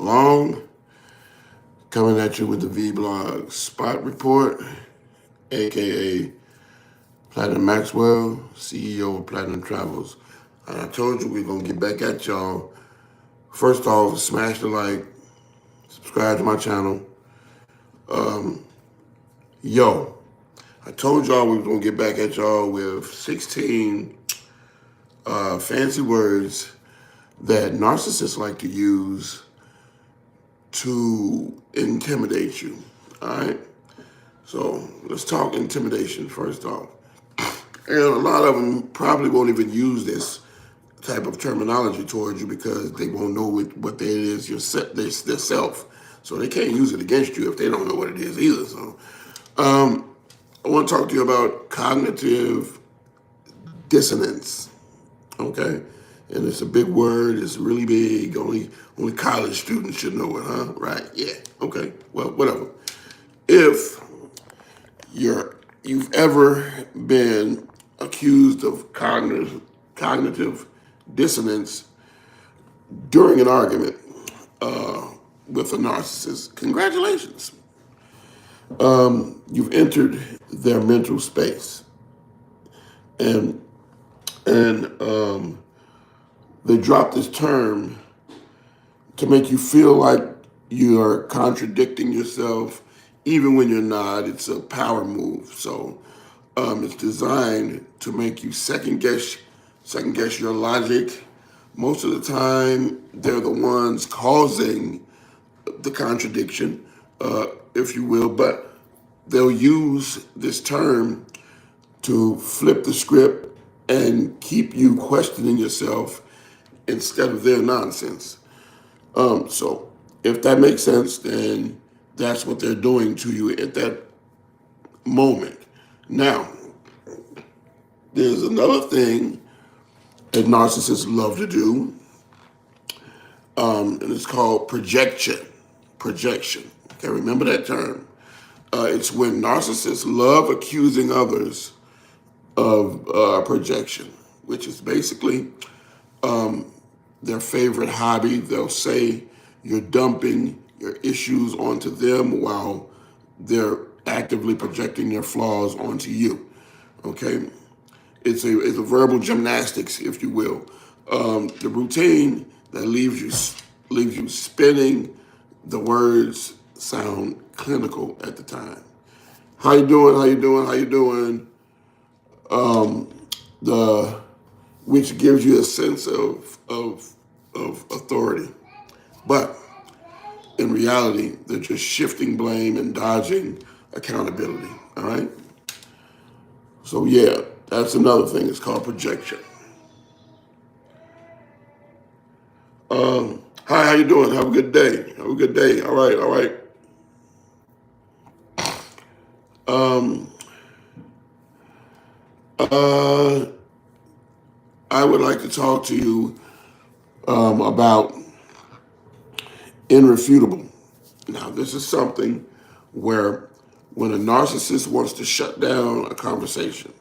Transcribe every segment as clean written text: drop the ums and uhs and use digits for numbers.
along. Coming at you with the V-Blog Spot Report, aka Platinum Maxwell, CEO of Platinum Travels. And I told you we're gonna get back at y'all. First off, smash the like, subscribe to my channel. I told y'all we were gonna get back at y'all with 16 fancy words that narcissists like to use to intimidate you, all right? So let's talk intimidation first off. And a lot of them probably won't even use this type of terminology towards you because they won't know what it is themselves. So they can't use it against you if they don't know what it is either. So I want to talk to you about cognitive dissonance, okay? And it's a big word, it's really big, only college students should know it, huh? Right, yeah, okay, well, whatever. If you've ever been accused of cognitive dissonance during an argument with a narcissist, congratulations. You've entered their mental space, and they drop this term to make you feel like you're contradicting yourself, even when you're not. It's a power move. So it's designed to make you second guess your logic. Most of the time, they're the ones causing the contradiction, if you will, but they'll use this term to flip the script and keep you questioning yourself instead of their nonsense. So if that makes sense, then that's what they're doing to you at that moment. Now, there's another thing that narcissists love to do, and it's called projection. Projection. Okay, remember that term. It's when narcissists love accusing others of projection, which is basically their favorite hobby. They'll say you're dumping your issues onto them while they're actively projecting their flaws onto you. Okay, it's a verbal gymnastics, if you will. The routine that leaves you spinning. The words sound clinical at the time. How you doing? How you doing? How you doing? Which gives you a sense of authority, but in reality, they're just shifting blame and dodging accountability. All right. So yeah, that's another thing. It's called projection. Hi, how you doing? Have a good day. Have a good day. All right, all right. I would like to talk to you about irrefutable. Now, this is something where when a narcissist wants to shut down a conversation,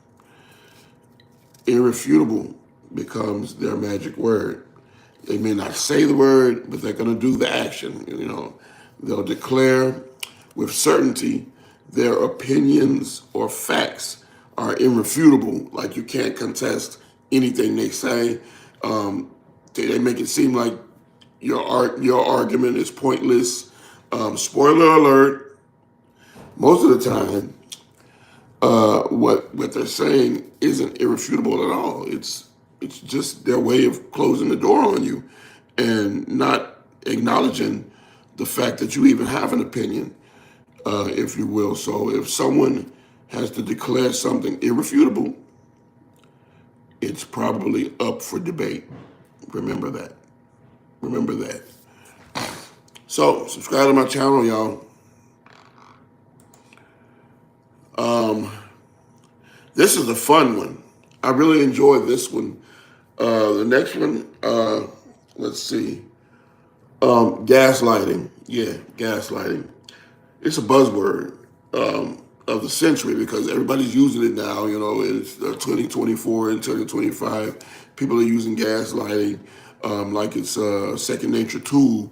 irrefutable becomes their magic word. They may not say the word, but they're going to do the action. You know, they'll declare with certainty their opinions or facts are irrefutable. Like you can't contest anything they say. They make it seem like your argument is pointless. Spoiler alert: most of the time, what they're saying isn't irrefutable at all. It's just their way of closing the door on you and not acknowledging the fact that you even have an opinion, if you will. So if someone has to declare something irrefutable, it's probably up for debate. Remember that. Remember that. So subscribe to my channel, y'all. This is a fun one. I really enjoyed this one. The next one, let's see. Gaslighting. Yeah, gaslighting. It's a buzzword of the century because everybody's using it now. You know, it's 2024 and 2025. People are using gaslighting like it's a second nature tool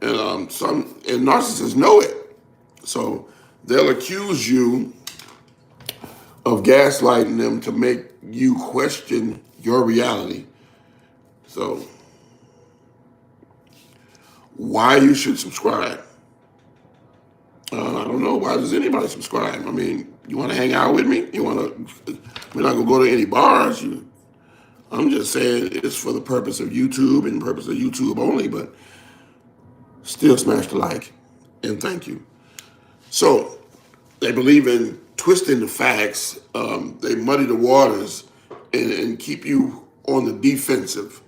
And narcissists know it. So they'll accuse you of gaslighting them to make you question your reality. So why you should subscribe? I don't know. Why does anybody subscribe? I mean, you want to hang out with me? You want to? We're not gonna go to any bars. I'm just saying it's for the purpose of YouTube and purpose of YouTube only. But still, smash the like and thank you. So they believe in twisting the facts. They muddy the waters and keep you on the defensive.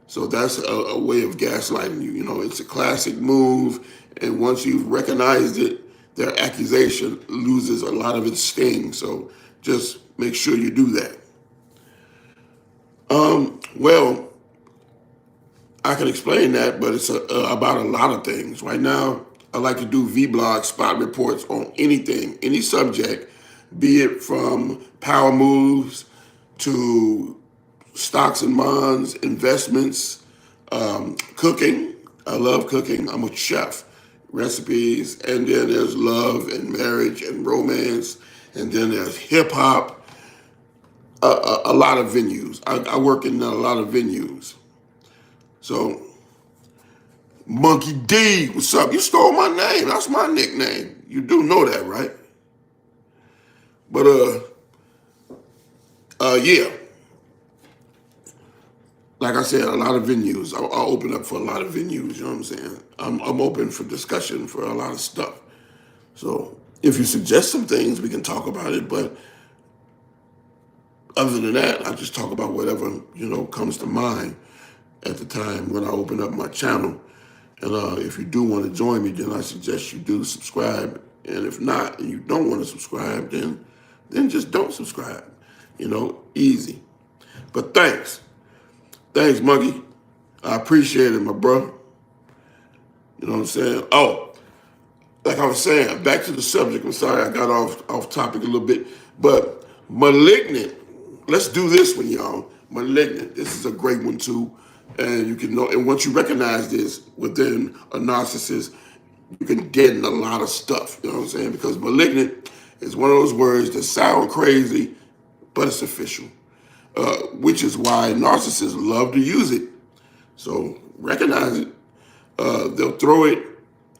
So that's a way of gaslighting you. You know, it's a classic move. And once you've recognized it, their accusation loses a lot of its sting. So just make sure you do that. Well, I can explain that, but it's about a lot of things. Right now, I like to do vlog spot reports on anything, any subject, be it from power moves to stocks and bonds, investments, cooking. I love cooking. I'm a chef. Recipes, and then there's love and marriage and romance, and then there's hip hop. A lot of venues. I work in a lot of venues. So, Monkey D, what's up? You stole my name. That's my nickname. You do know that, right? But yeah. Like I said, a lot of venues. I'll open up for a lot of venues. You know what I'm saying? I'm open for discussion for a lot of stuff. So if you suggest some things, we can talk about it. But other than that, I just talk about whatever comes to mind at the time when I open up my channel. And if you do want to join me, then I suggest you do subscribe. And if not, and you don't want to subscribe, then just don't subscribe. Easy. But thanks. Thanks, Monkey. I appreciate it, my bro. You know what I'm saying? Oh, like I was saying, back to the subject. I'm sorry I got off topic a little bit. But malignant. Let's do this one, y'all. Malignant. This is a great one, too. And you can know, and once you recognize this within a narcissist, you can get in a lot of stuff. You know what I'm saying? Because malignant is one of those words that sound crazy, but it's official. Which is why narcissists love to use it. So recognize it. They'll throw it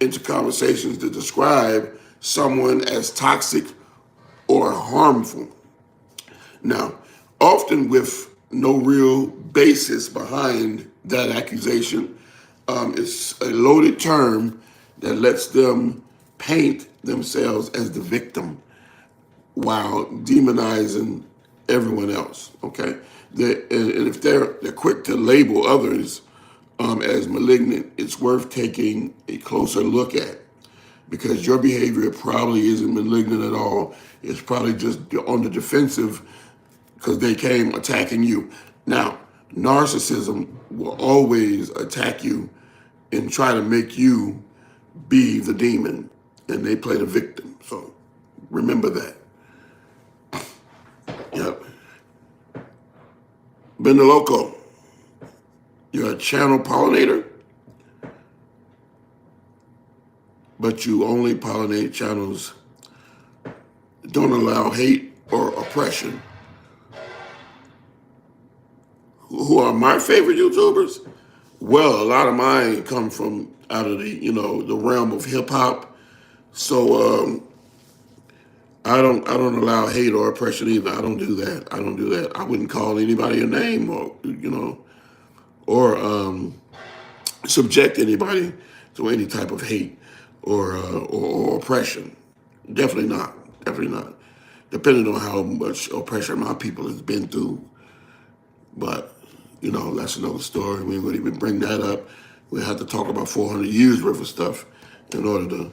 into conversations to describe someone as toxic or harmful. Now, often with no real basis behind that accusation, it's a loaded term that lets them paint themselves as the victim while demonizing everyone else. Okay, and if they're quick to label others as malignant, it's worth taking a closer look at, because your behavior probably isn't malignant at all. It's probably just on the defensive because they came attacking you. Now, narcissism will always attack you and try to make you be the demon, and they play the victim. So remember that. Yep. Bendo Loco, you're a channel pollinator, but you only pollinate channels that don't allow hate or oppression. Who are my favorite YouTubers? Well, a lot of mine come from out of the realm of hip hop. So I don't allow hate or oppression either. I don't do that. I wouldn't call anybody a name or subject anybody to any type of hate or oppression. Definitely not. Definitely not. Depending on how much oppression my people has been through. But that's another story. We wouldn't even bring that up. We have to talk about 400 years worth of stuff in order to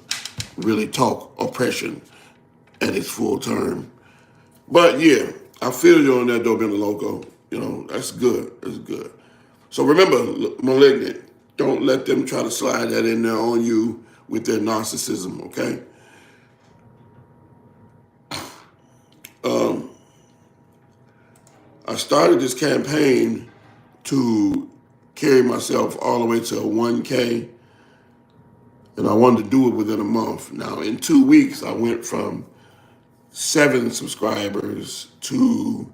really talk oppression at its full term. But yeah, I feel you on that, though, Bendo Loco. That's good. That's good. So remember, malignant, don't let them try to slide that in there on you with their narcissism, okay? I started this campaign to carry myself all the way to 1K and I wanted to do it within a month. Now, in 2 weeks, I went from 7 subscribers to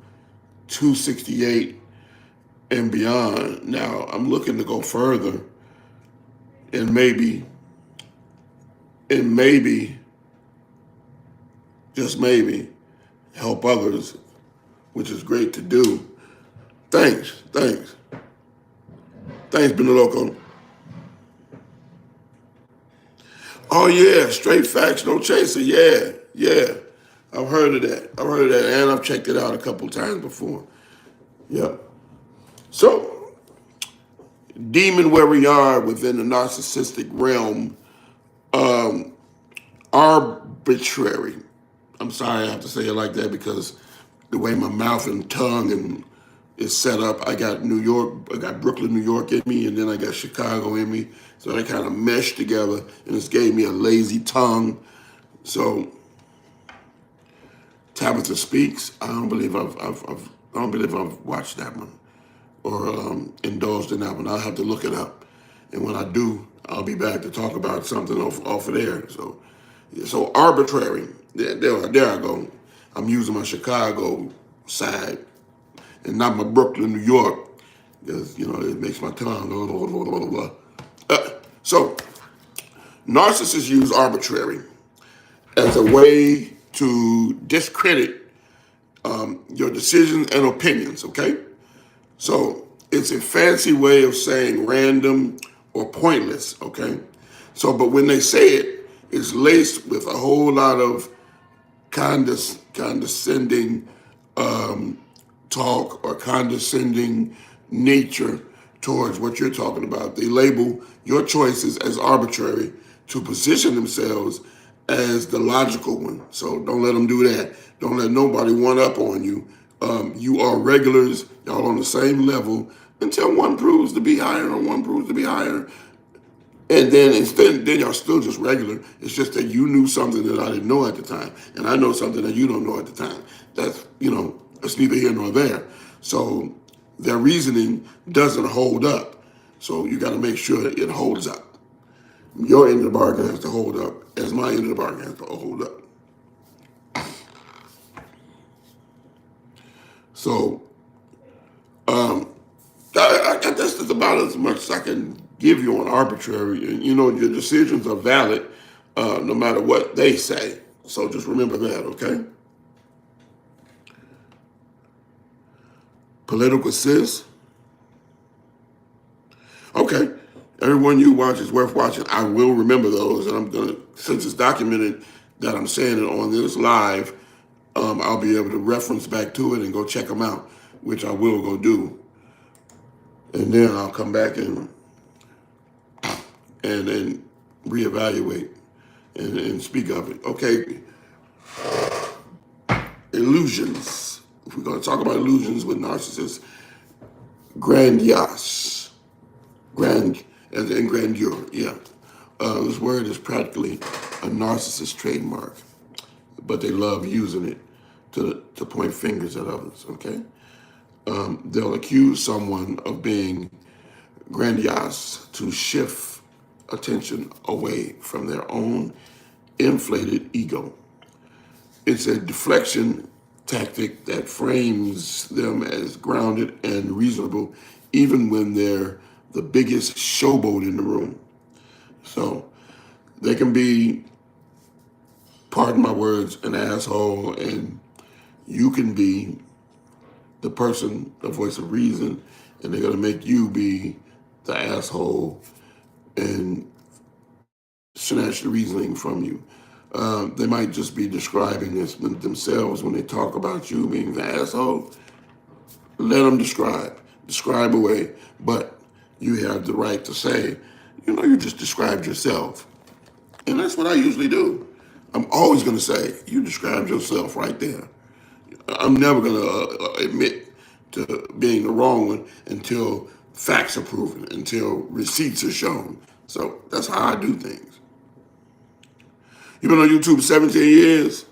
268 and beyond. Now, I'm looking to go further and maybe, just maybe, help others, which is great to do. Thanks. Thanks, Benaloco. Oh, yeah, straight facts, no chaser. Yeah. I've heard of that. And I've checked it out a couple times before. Yeah. So, demon where we are within the narcissistic realm, arbitrary. I'm sorry I have to say it like that because the way my mouth and tongue and is set up, I got Brooklyn, New York in me, and then I got Chicago in me. So they kind of meshed together, and it's gave me a lazy tongue. So Tabitha Speaks. I don't believe I've watched that one or indulged in that one. I'll have to look it up, and when I do, I'll be back to talk about something off of there. So arbitrary. There I go. I'm using my Chicago side and not my Brooklyn, New York, because it makes my tongue blah, blah, blah, blah, blah. So narcissists use arbitrary as a way to discredit your decisions and opinions, okay? So it's a fancy way of saying random or pointless, okay? So, but when they say it, it's laced with a whole lot of condescending talk or condescending nature towards what you're talking about. They label your choices as arbitrary to position themselves as the logical one. So don't let them do that. Don't let nobody one up on you. You are regulars, y'all on the same level until one proves to be higher or one proves to be higher. And then y'all still just regular. It's just that you knew something that I didn't know at the time. And I know something that you don't know at the time. That's neither here nor there. So their reasoning doesn't hold up. So you got to make sure that it holds up. Your end of the bargain has to hold up as my end of the bargain has to hold up. So I guess that's about as much as I can give you on arbitrary. And your decisions are valid no matter what they say. So just remember that, okay? Political sis. Okay. Everyone you watch is worth watching. I will remember those, and I'm gonna, since it's documented that I'm saying it on this live, I'll be able to reference back to it and go check them out, which I will go do. And then I'll come back and then reevaluate and speak of it. Okay. Illusions. If we're going to talk about illusions with narcissists, grandiose. Grand, as in grandeur, yeah. This word is practically a narcissist trademark, but they love using it to point fingers at others, okay? They'll accuse someone of being grandiose to shift attention away from their own inflated ego. It's a deflection tactic that frames them as grounded and reasonable, even when they're the biggest showboat in the room. So they can be, pardon my words, an asshole, and you can be the person, the voice of reason, and they're going to make you be the asshole and snatch the reasoning from you. They might just be describing this themselves when they talk about you being the asshole. Let them describe away, but you have the right to say, you just described yourself. And that's what I usually do. I'm always going to say, you described yourself right there. I'm never going to admit to being the wrong one until facts are proven, until receipts are shown. So that's how I do things. You've been on YouTube 17 years.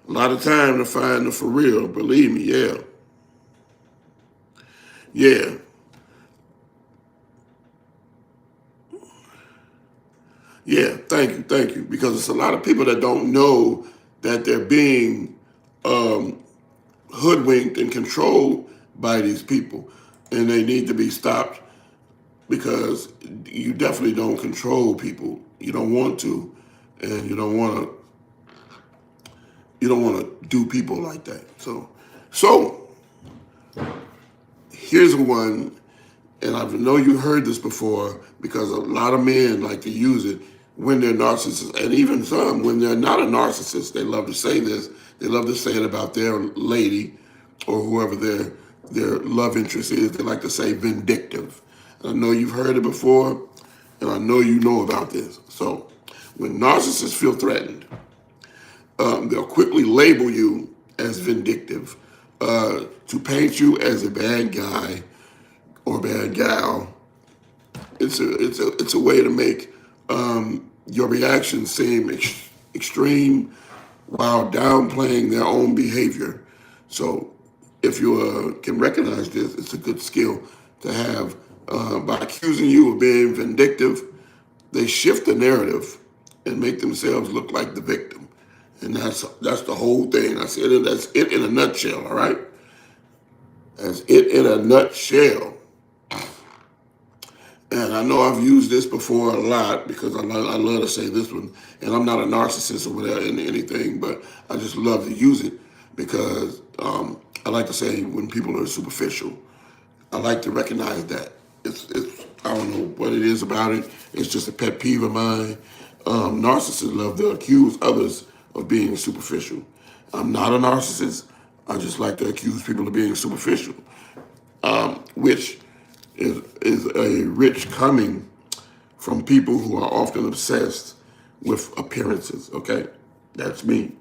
A lot of time to find the for real, believe me, yeah. Yeah. Yeah, thank you. Because it's a lot of people that don't know that they're being hoodwinked and controlled by these people, and they need to be stopped because you definitely don't control people. You don't want to, and you don't want to do people like that. So here's one, and I know you heard this before because a lot of men like to use it when they're narcissists, and even some when they're not a narcissist. They love to say this. They love to say it about their lady or whoever their love interest is. They like to say vindictive. And I know you've heard it before, and I know you know about this. So when narcissists feel threatened, they'll quickly label you as vindictive, to paint you as a bad guy or bad gal. It's a way to make your reactions seem extreme while downplaying their own behavior. So if you can recognize this, it's a good skill to have. By accusing you of being vindictive, they shift the narrative and make themselves look like the victim. And that's the whole thing. That's it in a nutshell, all right? That's it in a nutshell. And I know I've used this before a lot because I love to say this one. And I'm not a narcissist or whatever, anything, but I just love to use it because I like to say when people are superficial, I like to recognize that. It's I don't know what it is about it. It's just a pet peeve of mine. Narcissists love to accuse others of being superficial. I'm not a narcissist. I just like to accuse people of being superficial, which is a rich coming from people who are often obsessed with appearances. Okay, that's me.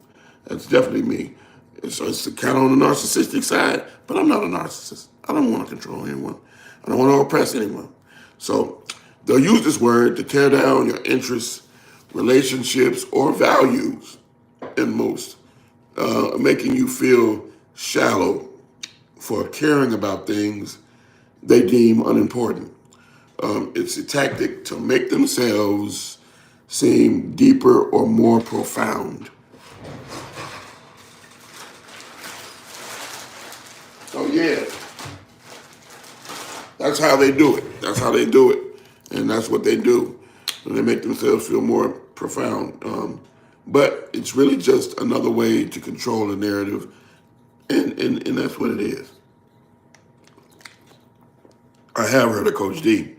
That's definitely me. It's kind of on the narcissistic side, but I'm not a narcissist. I don't want to control anyone. I don't want to oppress anyone. So they'll use this word to tear down your interests, relationships, or values in most, making you feel shallow for caring about things they deem unimportant. It's a tactic to make themselves seem deeper or more profound. Oh yeah, that's how they do it. That's how they do it, and that's what they do. And they make themselves feel more profound. But it's really just another way to control the narrative, and that's what it is. I have heard of Coach D.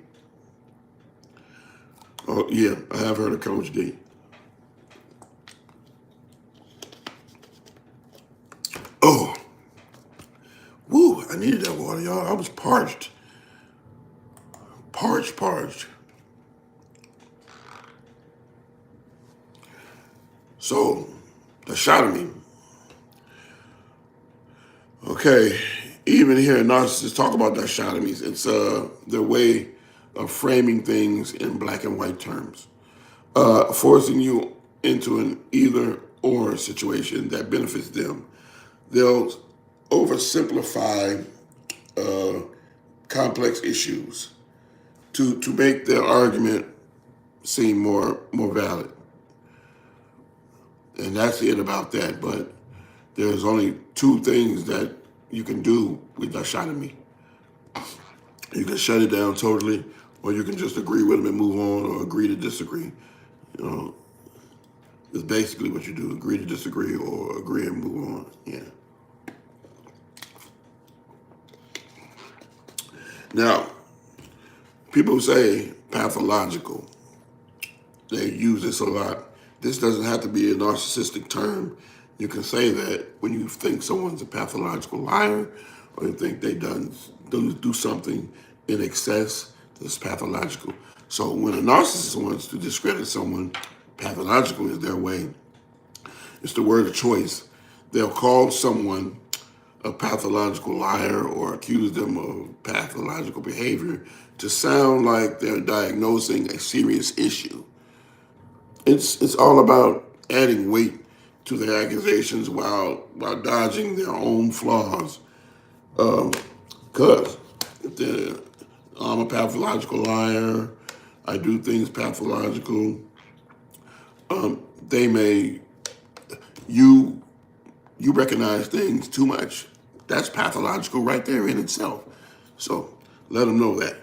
Oh yeah, I have heard of Coach D. Oh, woo! I needed that water, y'all. I was parched. Parched. So, the shot of me. Okay, even hearing narcissists talk about dichotomies, it's their way of framing things in black and white terms, forcing you into an either or situation that benefits them. They'll oversimplify complex issues to make their argument seem more valid. And that's it about that. But there's only two things that you can do with dichotomy. You can shut it down totally, or you can just agree with them and move on, or agree to disagree. You know, it's basically what you do: agree to disagree, or agree and move on. Yeah. Now, people say pathological. They use this a lot. This doesn't have to be a narcissistic term. You can say that when you think someone's a pathological liar, or you think they do something in excess that's pathological. So when a narcissist wants to discredit someone, pathological is their way. It's the word of choice. They'll call someone a pathological liar or accuse them of pathological behavior to sound like they're diagnosing a serious issue. It's all about adding weight to their accusations while dodging their own flaws. Because I'm a pathological liar, I do things pathological, they may, you recognize things too much. That's pathological right there in itself. So let them know that.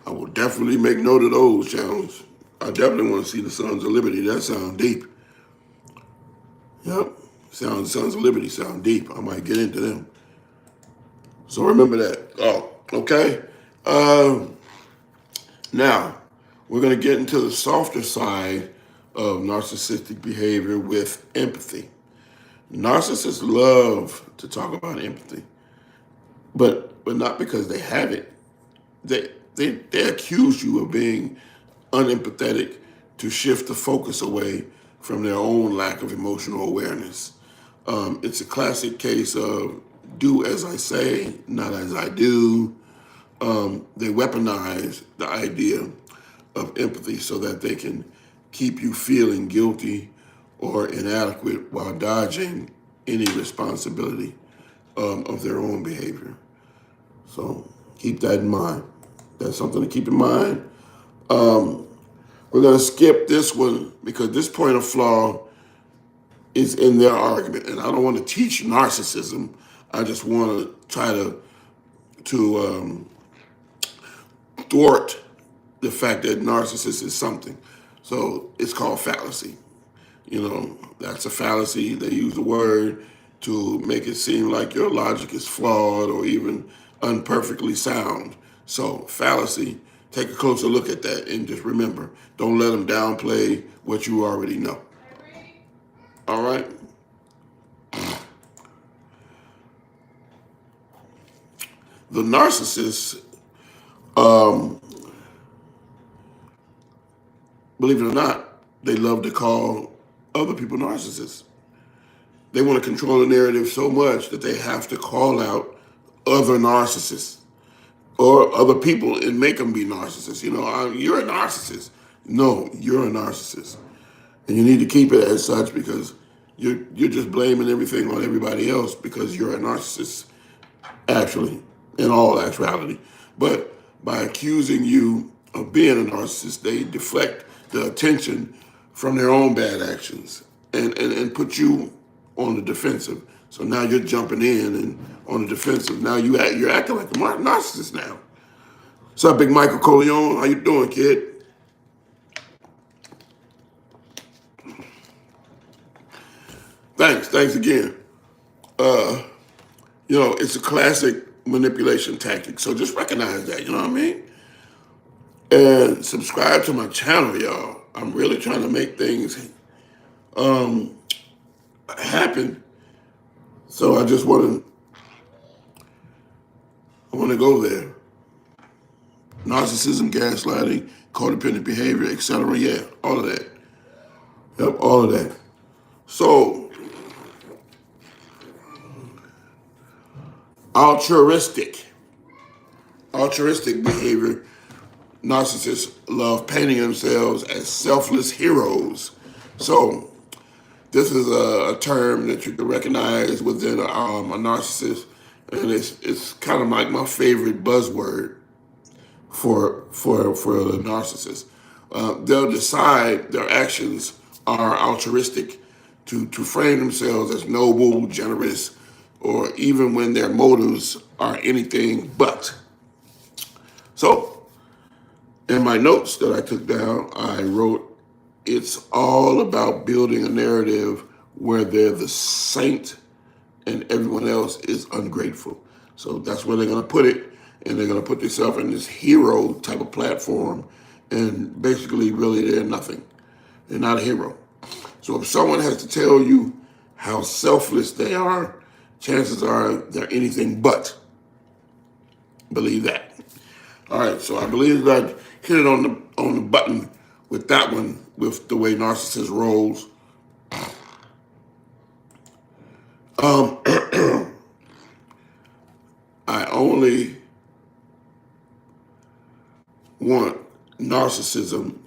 I will definitely make note of those channels. I definitely want to see the Sons of Liberty. That sounds deep. Yep. Sons of Liberty sound deep. I might get into them. So remember that. Oh, okay. Now, we're going to get into the softer side of narcissistic behavior with empathy. Narcissists love to talk about empathy, but not because they have it. They accuse you of being unempathetic to shift the focus away from their own lack of emotional awareness. It's a classic case of do as I say, not as I do. They weaponize the idea of empathy so that they can keep you feeling guilty or inadequate while dodging any responsibility of their own behavior. So keep that in mind. That's something to keep in mind. We're going to skip this one because this point of flaw is in their argument. And I don't want to teach narcissism. I just want to try to thwart the fact that narcissist is something. So it's called fallacy. You know, that's a fallacy. They use the word to make it seem like your logic is flawed or even unperfectly sound. So fallacy, take a closer look at that and just remember, don't let them downplay what you already know. All right? The narcissist, believe it or not, they love to call other people narcissists. They want to control the narrative so much that they have to call out other narcissists or other people and make them be narcissists. You know, you're a narcissist. No, you're a narcissist. And you need to keep it as such because you're just blaming everything on everybody else because you're a narcissist, actually, in all actuality. But by accusing you of being a narcissist, they deflect the attention from their own bad actions and put you on the defensive. So now you're jumping in and on the defensive. Now you're acting like a narcissist now. What's up, Big Michael Coleon? How you doing, kid? Thanks again. You know, it's a classic manipulation tactic. So just recognize that, you know what I mean? And subscribe to my channel, y'all. I'm really trying to make things happen. So I just want to go there. Narcissism, gaslighting, codependent behavior, etc. Yeah, all of that. Yep, all of that. So, altruistic behavior. Narcissists love painting themselves as selfless heroes. So this is a term that you can recognize within a narcissist, and it's kind of like my favorite buzzword for the narcissist. They'll decide their actions are altruistic to frame themselves as noble, generous, or even when their motives are anything but. So, in my notes that I took down, I wrote, it's all about building a narrative where they're the saint and everyone else is ungrateful. So that's where they're going to put it, and they're going to put themselves in this hero type of platform, and basically, really, they're nothing. They're not a hero. So if someone has to tell you how selfless they are, chances are they're anything but. Believe that. All right, so I believe that I hit it on the button with that one, with the way narcissist rolls. I only want narcissism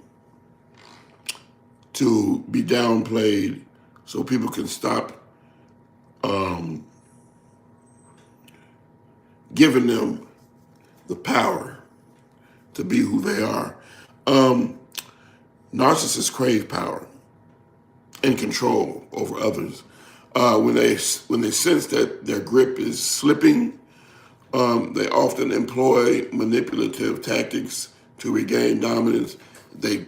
to be downplayed so people can stop giving them the power to be who they are. Um, Narcissists crave power and control over others. When they sense that their grip is slipping, they often employ manipulative tactics to regain dominance. They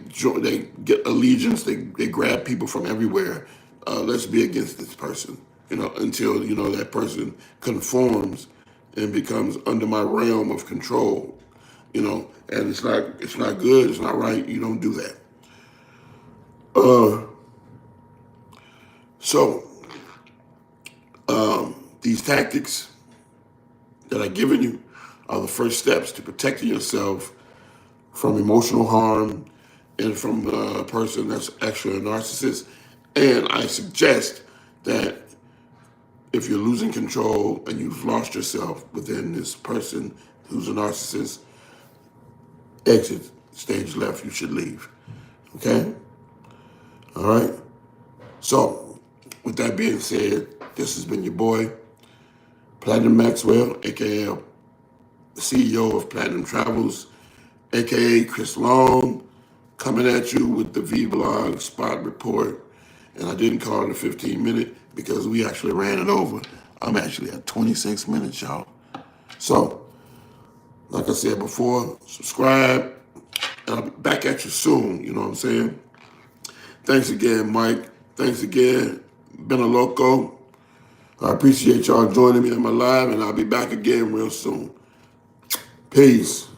get allegiance. They grab people from everywhere. Let's be against this person, until that person conforms and becomes under my realm of control. And it's not good. It's not right. You don't do that. So these tactics that I've given you are the first steps to protecting yourself from emotional harm and from a person that's actually a narcissist. And I suggest that if you're losing control and you've lost yourself within this person who's a narcissist, exit stage left, you should leave. Okay? All right? So, with that being said, this has been your boy, Platinum Maxwell, aka the CEO of Platinum Travels, aka Chris Long, coming at you with the V-Blog Spot Report. And I didn't call it a 15-minute because we actually ran it over. I'm actually at 26 minutes, y'all. So, like I said before, subscribe, and I'll be back at you soon, you know what I'm saying? Thanks again, Mike. Thanks again, Been a Loco. I appreciate y'all joining me on my live, and I'll be back again real soon. Peace.